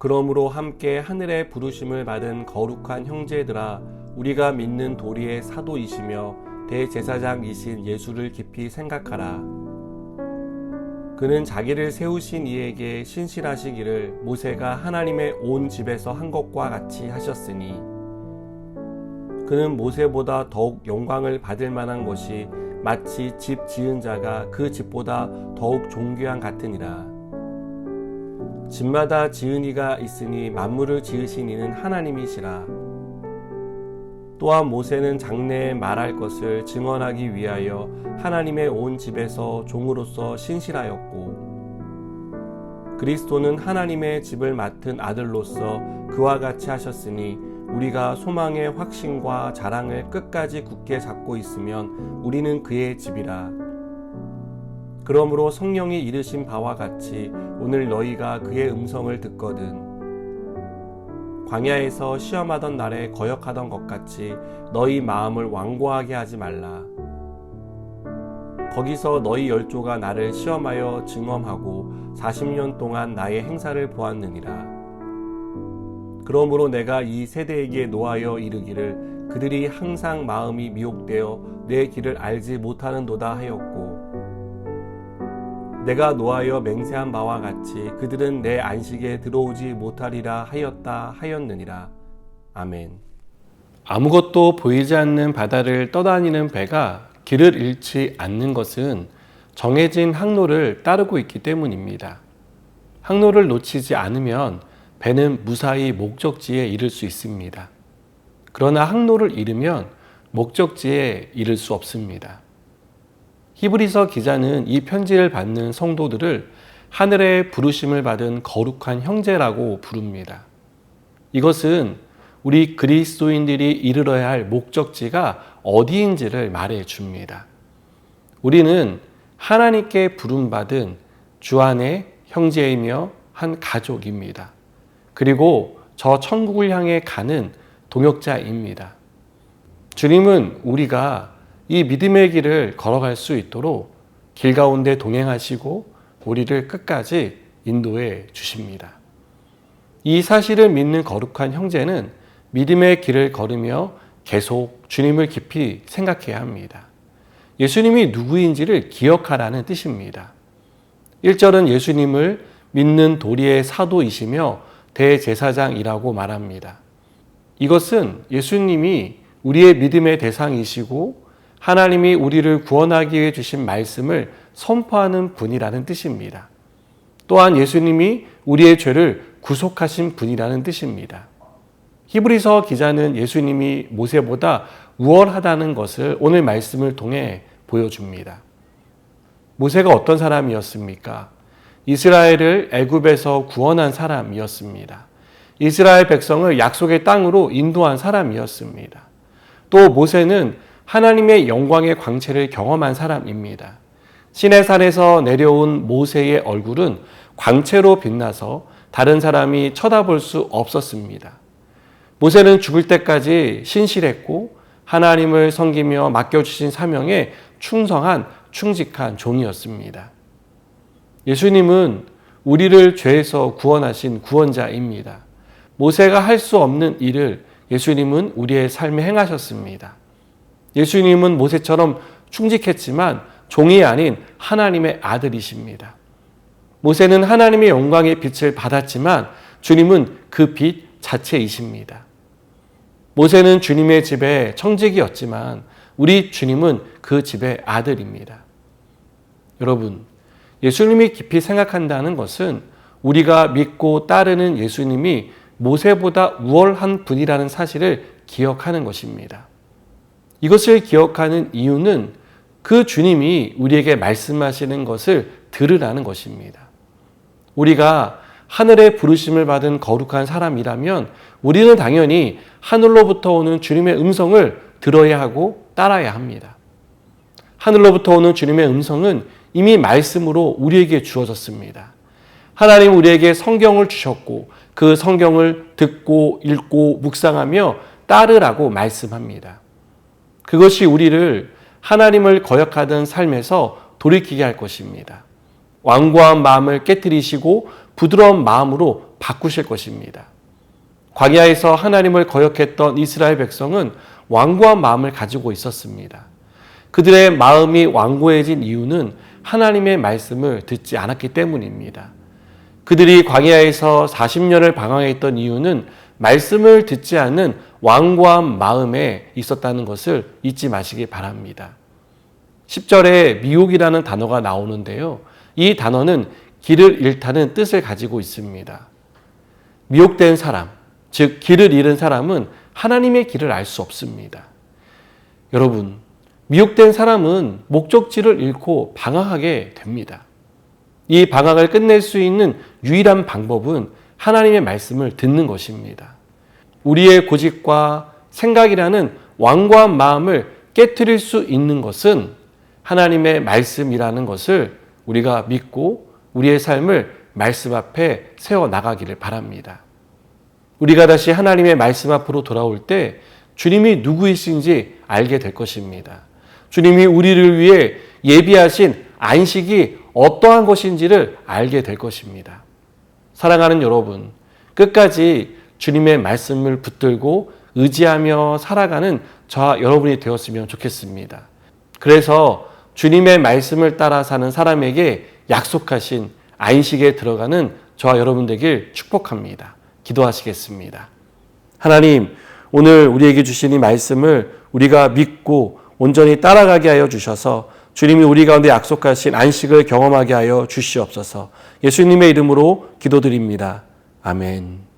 그러므로 함께 하늘의 부르심을 받은 거룩한 형제들아, 우리가 믿는 도리의 사도이시며 대제사장이신 예수를 깊이 생각하라. 그는 자기를 세우신 이에게 신실하시기를 모세가 하나님의 온 집에서 한 것과 같이 하셨으니, 그는 모세보다 더욱 영광을 받을 만한 것이 마치 집 지은 자가 그 집보다 더욱 존귀한 같으니라. 집마다 지은 이가 있으니 만물을 지으신 이는 하나님이시라. 또한 모세는 장래에 말할 것을 증언하기 위하여 하나님의 온 집에서 종으로서 신실하였고, 그리스도는 하나님의 집을 맡은 아들로서 그와 같이 하셨으니, 우리가 소망의 확신과 자랑을 끝까지 굳게 잡고 있으면 우리는 그의 집이라. 그러므로 성령이 이르신 바와 같이 오늘 너희가 그의 음성을 듣거든 광야에서 시험하던 날에 거역하던 것 같이 너희 마음을 완고하게 하지 말라. 거기서 너희 열조가 나를 시험하여 증언하고 40년 동안 나의 행사를 보았느니라. 그러므로 내가 이 세대에게 노하여 이르기를 그들이 항상 마음이 미혹되어 내 길을 알지 못하는도다 하였고, 내가 노하여 맹세한 바와 같이 그들은 내 안식에 들어오지 못하리라 하였다 하였느니라. 아멘. 아무것도 보이지 않는 바다를 떠다니는 배가 길을 잃지 않는 것은 정해진 항로를 따르고 있기 때문입니다. 항로를 놓치지 않으면 배는 무사히 목적지에 이를 수 있습니다. 그러나 항로를 잃으면 목적지에 이를 수 없습니다. 히브리서 기자는 이 편지를 받는 성도들을 하늘의 부르심을 받은 거룩한 형제라고 부릅니다. 이것은 우리 그리스도인들이 이르러야 할 목적지가 어디인지를 말해 줍니다. 우리는 하나님께 부름받은 주 안의 형제이며 한 가족입니다. 그리고 저 천국을 향해 가는 동역자입니다. 주님은 우리가 이 믿음의 길을 걸어갈 수 있도록 길 가운데 동행하시고 우리를 끝까지 인도해 주십니다. 이 사실을 믿는 거룩한 형제는 믿음의 길을 걸으며 계속 주님을 깊이 생각해야 합니다. 예수님이 누구인지를 기억하라는 뜻입니다. 1절은 예수님을 믿는 도리의 사도이시며 대제사장이라고 말합니다. 이것은 예수님이 우리의 믿음의 대상이시고 하나님이 우리를 구원하기 위해 주신 말씀을 선포하는 분이라는 뜻입니다. 또한 예수님이 우리의 죄를 구속하신 분이라는 뜻입니다. 히브리서 기자는 예수님이 모세보다 우월하다는 것을 오늘 말씀을 통해 보여줍니다. 모세가 어떤 사람이었습니까? 이스라엘을 애굽에서 구원한 사람이었습니다. 이스라엘 백성을 약속의 땅으로 인도한 사람이었습니다. 또 모세는 하나님의 영광의 광채를 경험한 사람입니다. 시내산에서 내려온 모세의 얼굴은 광채로 빛나서 다른 사람이 쳐다볼 수 없었습니다. 모세는 죽을 때까지 신실했고 하나님을 섬기며 맡겨주신 사명에 충성한 충직한 종이었습니다. 예수님은 우리를 죄에서 구원하신 구원자입니다. 모세가 할 수 없는 일을 예수님은 우리의 삶에 행하셨습니다. 예수님은 모세처럼 충직했지만 종이 아닌 하나님의 아들이십니다. 모세는 하나님의 영광의 빛을 받았지만 주님은 그 빛 자체이십니다. 모세는 주님의 집의 청직이었지만 우리 주님은 그 집의 아들입니다. 여러분, 예수님이 깊이 생각한다는 것은 우리가 믿고 따르는 예수님이 모세보다 우월한 분이라는 사실을 기억하는 것입니다. 이것을 기억하는 이유는 그 주님이 우리에게 말씀하시는 것을 들으라는 것입니다. 우리가 하늘의 부르심을 받은 거룩한 사람이라면 우리는 당연히 하늘로부터 오는 주님의 음성을 들어야 하고 따라야 합니다. 하늘로부터 오는 주님의 음성은 이미 말씀으로 우리에게 주어졌습니다. 하나님 우리에게 성경을 주셨고 그 성경을 듣고 읽고 묵상하며 따르라고 말씀합니다. 그것이 우리를 하나님을 거역하던 삶에서 돌이키게 할 것입니다. 완고한 마음을 깨뜨리시고 부드러운 마음으로 바꾸실 것입니다. 광야에서 하나님을 거역했던 이스라엘 백성은 완고한 마음을 가지고 있었습니다. 그들의 마음이 완고해진 이유는 하나님의 말씀을 듣지 않았기 때문입니다. 그들이 광야에서 40년을 방황했던 이유는 말씀을 듣지 않는 완고한 마음에 있었다는 것을 잊지 마시기 바랍니다. 10절에 미혹이라는 단어가 나오는데요. 이 단어는 길을 잃다는 뜻을 가지고 있습니다. 미혹된 사람, 즉 길을 잃은 사람은 하나님의 길을 알 수 없습니다. 여러분, 미혹된 사람은 목적지를 잃고 방황하게 됩니다. 이 방황을 끝낼 수 있는 유일한 방법은 하나님의 말씀을 듣는 것입니다. 우리의 고집과 생각이라는 완고한 마음을 깨트릴 수 있는 것은 하나님의 말씀이라는 것을 우리가 믿고 우리의 삶을 말씀 앞에 세워나가기를 바랍니다. 우리가 다시 하나님의 말씀 앞으로 돌아올 때 주님이 누구이신지 알게 될 것입니다. 주님이 우리를 위해 예비하신 안식이 어떠한 것인지를 알게 될 것입니다. 사랑하는 여러분, 끝까지 주님의 말씀을 붙들고 의지하며 살아가는 저와 여러분이 되었으면 좋겠습니다. 그래서 주님의 말씀을 따라 사는 사람에게 약속하신 안식에 들어가는 저와 여러분 되길 축복합니다. 기도하시겠습니다. 하나님, 오늘 우리에게 주신 이 말씀을 우리가 믿고 온전히 따라가게 하여 주셔서 주님이 우리 가운데 약속하신 안식을 경험하게 하여 주시옵소서. 예수님의 이름으로 기도드립니다. 아멘.